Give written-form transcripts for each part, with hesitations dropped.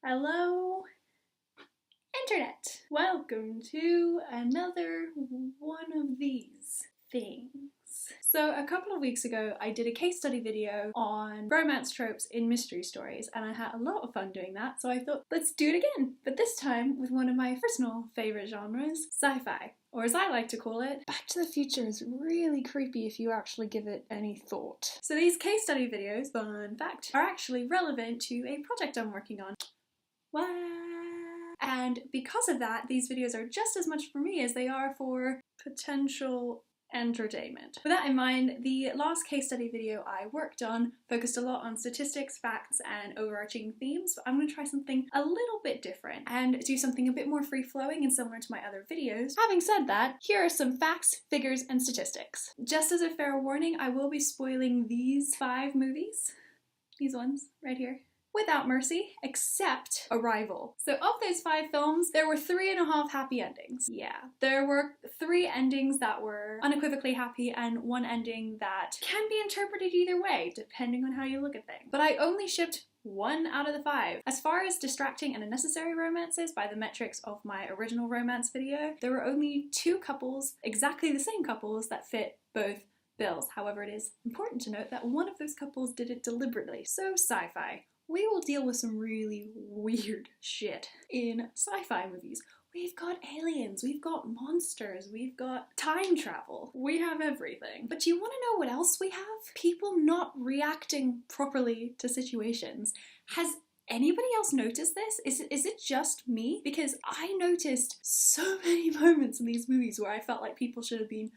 Hello, Internet! Welcome to another one of these things. So a couple of weeks ago I did a case study video on romance tropes in mystery stories and I had a lot of fun doing that, so I thought let's do it again, but this time with one of my personal favourite genres, sci-fi. Or as I like to call it, Back to the Future is really creepy if you actually give it any thought. So these case study videos, fun fact, are actually relevant to a project I'm working on. What? And because of that, these videos are just as much for me as they are for potential entertainment. With that in mind, the last case study video I worked on focused a lot on statistics, facts, and overarching themes, but I'm going to try something a little bit different and do something a bit more free-flowing and similar to my other videos. Having said that, here are some facts, figures, and statistics. Just as a fair warning, I will be spoiling these 5 movies. These ones, right here. Without mercy, except Arrival. So of those 5 films, there were 3.5 happy endings. Yeah, there were 3 endings that were unequivocally happy and 1 ending that can be interpreted either way, depending on how you look at things. But I only shipped 1 out of the 5. As far as distracting and unnecessary romances by the metrics of my original romance video, there were only 2 couples, exactly the same couples, that fit both bills. However, it is important to note that one of those couples did it deliberately. So sci-fi. We will deal with some really weird shit in sci-fi movies. We've got aliens, we've got monsters, we've got time travel. We have everything. But do you want to know what else we have? People not reacting properly to situations. Has anybody else noticed this? Is it just me? Because I noticed so many moments in these movies where I felt like people should have been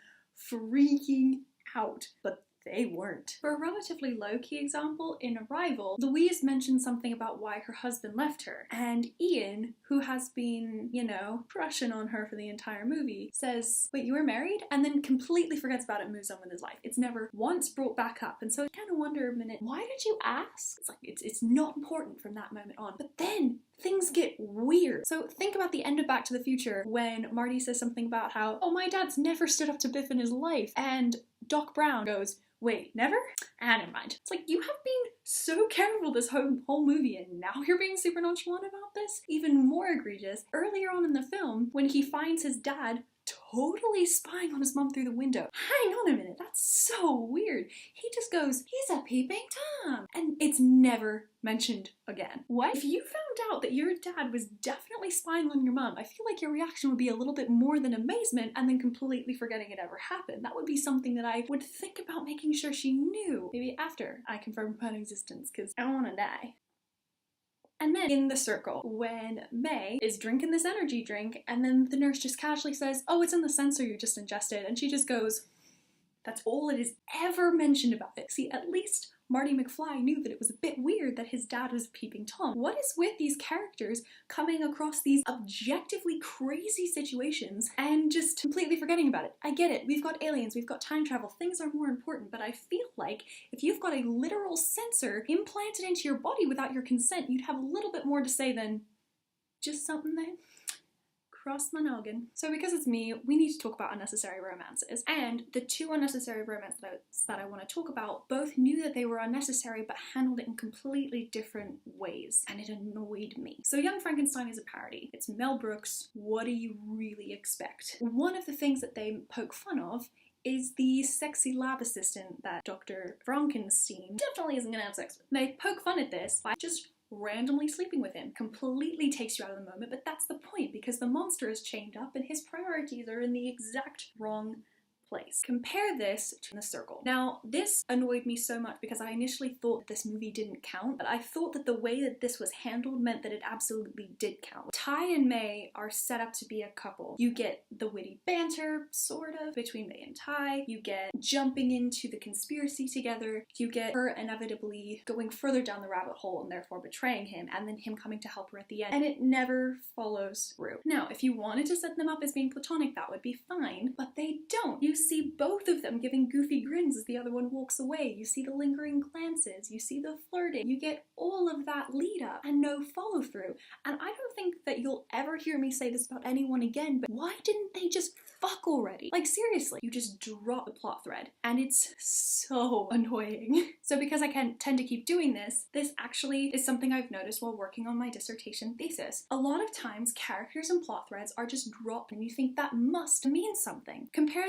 freaking out, but they weren't. For a relatively low-key example, in Arrival, Louise mentioned something about why her husband left her, and Ian, who has been, you know, crushing on her for the entire movie, says, "Wait, you were married?" and then completely forgets about it and moves on with his life. It's never once brought back up, and so I kind of wonder a minute, why did you ask? It's like, it's not important from that moment on. But then things get weird. So think about the end of Back to the Future when Marty says something about how, oh, my dad's never stood up to Biff in his life, and Doc Brown goes, wait, never? Ah, never mind. It's like, you have been so careful this whole movie and now you're being super nonchalant about this? Even more egregious, earlier on in the film, when he finds his dad totally spying on his mom through the window. Hang on a minute, that's so weird. He just goes, he's a peeping Tom. And it's never mentioned again. What? If you found out that your dad was definitely spying on your mom, I feel like your reaction would be a little bit more than amazement and then completely forgetting it ever happened. That would be something that I would think about making sure she knew. Maybe after I confirmed my existence, because I don't want to die. And then in The Circle, when May is drinking this energy drink and then the nurse just casually says, oh, it's in the sensor you just ingested, and she just goes, that's all it is ever mentioned about it. See, at least Marty McFly knew that it was a bit weird that his dad was peeping Tom. What is with these characters coming across these objectively crazy situations and just completely forgetting about it? I get it, we've got aliens, we've got time travel, things are more important, but I feel like if you've got a literal sensor implanted into your body without your consent, you'd have a little bit more to say than just something there. Cross my noggin. So because it's me, we need to talk about unnecessary romances. And the 2 unnecessary romances that I want to talk about both knew that they were unnecessary but handled it in completely different ways. And it annoyed me. So Young Frankenstein is a parody. It's Mel Brooks. What do you really expect? One of the things that they poke fun of is the sexy lab assistant that Dr. Frankenstein definitely isn't gonna have sex with. They poke fun at this by just randomly sleeping with him. Completely takes you out of the moment, but that's the point because the monster is chained up and his priorities are in the exact wrong place. Compare this to The Circle. Now, this annoyed me so much because I initially thought that this movie didn't count, but I thought that the way that this was handled meant that it absolutely did count. Ty and May are set up to be a couple. You get the witty banter, sort of, between May and Ty. You get jumping into the conspiracy together. You get her inevitably going further down the rabbit hole and therefore betraying him, and then him coming to help her at the end. And it never follows through. Now, if you wanted to set them up as being platonic, that would be fine, but they don't. You see both of them giving goofy grins as the other one walks away. You see the lingering glances, you see the flirting, you get all of that lead up and no follow through. And I don't think that you'll ever hear me say this about anyone again, but why didn't they just fuck already? Like seriously, you just drop the plot thread and it's so annoying. So because I can tend to keep doing this actually is something I've noticed while working on my dissertation thesis. A lot of times characters and plot threads are just dropped and you think that must mean something. Compare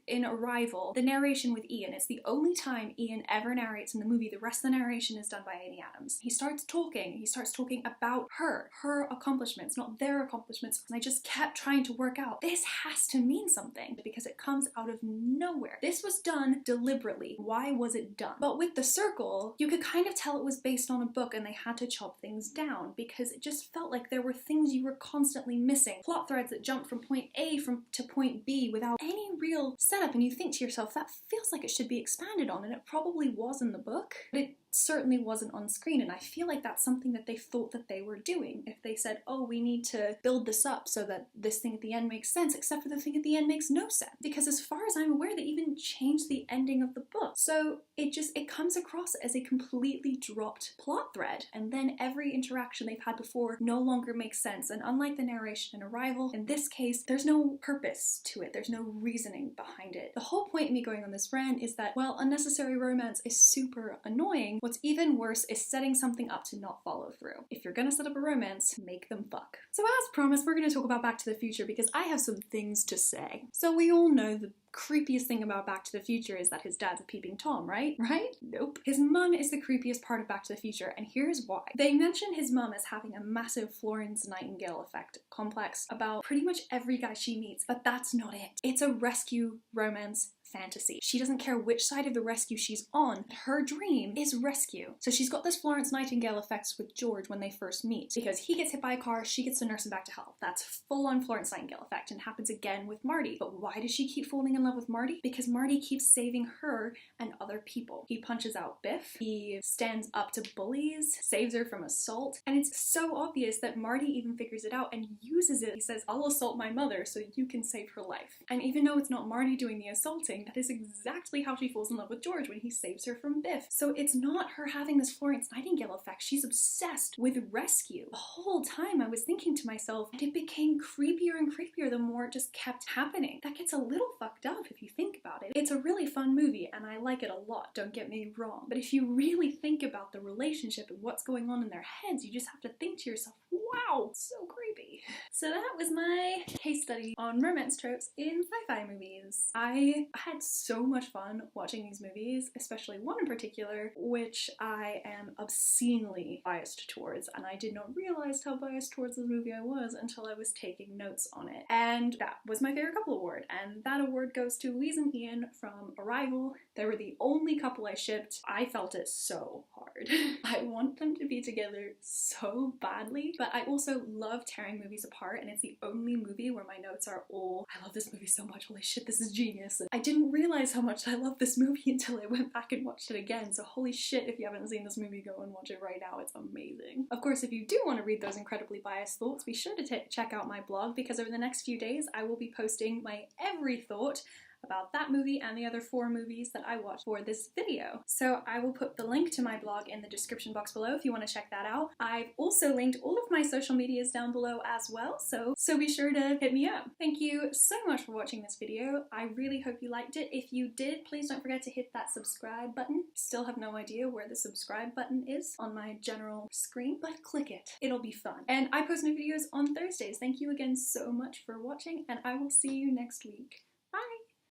in Arrival, the narration with Ian. It's the only time Ian ever narrates in the movie. The rest of the narration is done by Amy Adams. He starts talking about her accomplishments, not their accomplishments. And I just kept trying to work out, this has to mean something because it comes out of nowhere. This was done deliberately. Why was it done? But with The Circle, you could kind of tell it was based on a book and they had to chop things down because it just felt like there were things you were constantly missing. Plot threads that jumped from point A to point B without any real setup, and you think to yourself, that feels like it should be expanded on, and it probably was in the book, but it certainly wasn't on screen, and I feel like that's something that they thought that they were doing. If they said, oh, we need to build this up so that this thing at the end makes sense, except for the thing at the end makes no sense. Because as far as I'm aware, they even changed the ending of the book. So it comes across as a completely dropped plot thread, and then every interaction they've had before no longer makes sense. And unlike the narration in Arrival, in this case, there's no purpose to it. There's no reasoning behind it. The whole point of me going on this rant is that, well, unnecessary romance is super annoying. What's even worse is setting something up to not follow through. If you're gonna set up a romance, make them fuck. So as promised, we're gonna talk about Back to the Future because I have some things to say. So we all know the creepiest thing about Back to the Future is that his dad's a peeping Tom, right? Right? Nope. His mum is the creepiest part of Back to the Future, and here's why. They mention his mum as having a massive Florence Nightingale effect complex about pretty much every guy she meets, but that's not it. It's a rescue romance fantasy. She doesn't care which side of the rescue she's on. Her dream is rescue. So she's got this Florence Nightingale effects with George when they first meet. Because he gets hit by a car, she gets to nurse him back to health. That's full-on Florence Nightingale effect and happens again with Marty. But why does she keep falling in love with Marty? Because Marty keeps saving her and other people. He punches out Biff. He stands up to bullies, saves her from assault. And it's so obvious that Marty even figures it out and uses it. He says, I'll assault my mother so you can save her life. And even though it's not Marty doing the assaulting, that is exactly how she falls in love with George when he saves her from Biff. So it's not her having this Florence Nightingale effect. She's obsessed with rescue. The whole time I was thinking to myself, and it became creepier and creepier the more it just kept happening. That gets a little fucked up if you think about it. It's a really fun movie and I like it a lot, don't get me wrong. But if you really think about the relationship and what's going on in their heads, you just have to think to yourself, wow, so creepy. So that was my case study on romance tropes in sci-fi movies. I had so much fun watching these movies, especially one in particular, which I am obscenely biased towards, and I did not realize how biased towards this movie I was until I was taking notes on it. And that was my favorite couple award, and that award goes to Louise and Ian from Arrival. They were the only couple I shipped. I felt it so hard. I want them to be together so badly, but I also love tearing movies apart, and it's the only movie where my notes are all, I love this movie so much, holy shit, this is genius. I didn't realize how much I love this movie until I went back and watched it again, so holy shit, if you haven't seen this movie, go and watch it right now, it's amazing. Of course, if you do want to read those incredibly biased thoughts, be sure to check out my blog, because over the next few days I will be posting my every thought about that movie and the other 4 movies that I watched for this video. So I will put the link to my blog in the description box below if you want to check that out. I've also linked all of my social medias down below as well, so be sure to hit me up. Thank you so much for watching this video. I really hope you liked it. If you did, please don't forget to hit that subscribe button. Still have no idea where the subscribe button is on my general screen, but click it. It'll be fun. And I post new videos on Thursdays. Thank you again so much for watching, and I will see you next week.